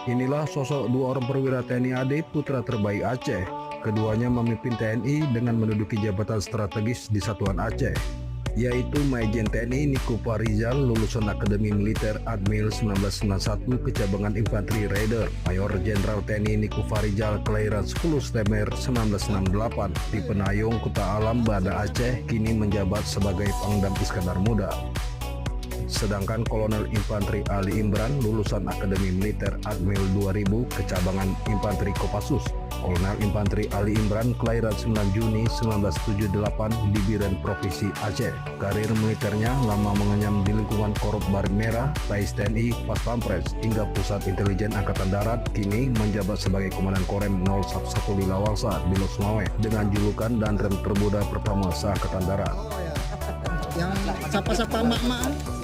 Inilah sosok dua orang perwira TNI AD putra terbaik Aceh. Keduanya memimpin TNI dengan menduduki jabatan strategis di Satuan Aceh, yaitu Majen TNI Niko Farizal lulusan Akademi Militer Admil 1991 Kecabangan Infanteri Raider, Mayor Jenderal TNI Niko Farizal kelahiran 10 September 1968 di Penayung, Kuta Alam, Banda Aceh, kini menjabat sebagai Pangdam Iskandar Muda. Sedangkan Kolonel Infanteri Ali Imran lulusan Akademi Militer Admil 2000 Kecabangan Infanteri Kopassus. Kolonel Infanteri Ali Imran kelahiran 9 Juni 1978 di Biren, Provinsi Aceh. Karir militernya lama mengenyam di lingkungan Korup Baring Merah, Tais TNI, Pas Pampres, hingga Pusat Intelijen Angkatan Darat, kini menjabat sebagai Komandan Korem 011 Lila Walsa di Los Mawe dengan julukan dan rem termuda pertama se-Angkatan Darat. Yang sapa-sapa mak-mak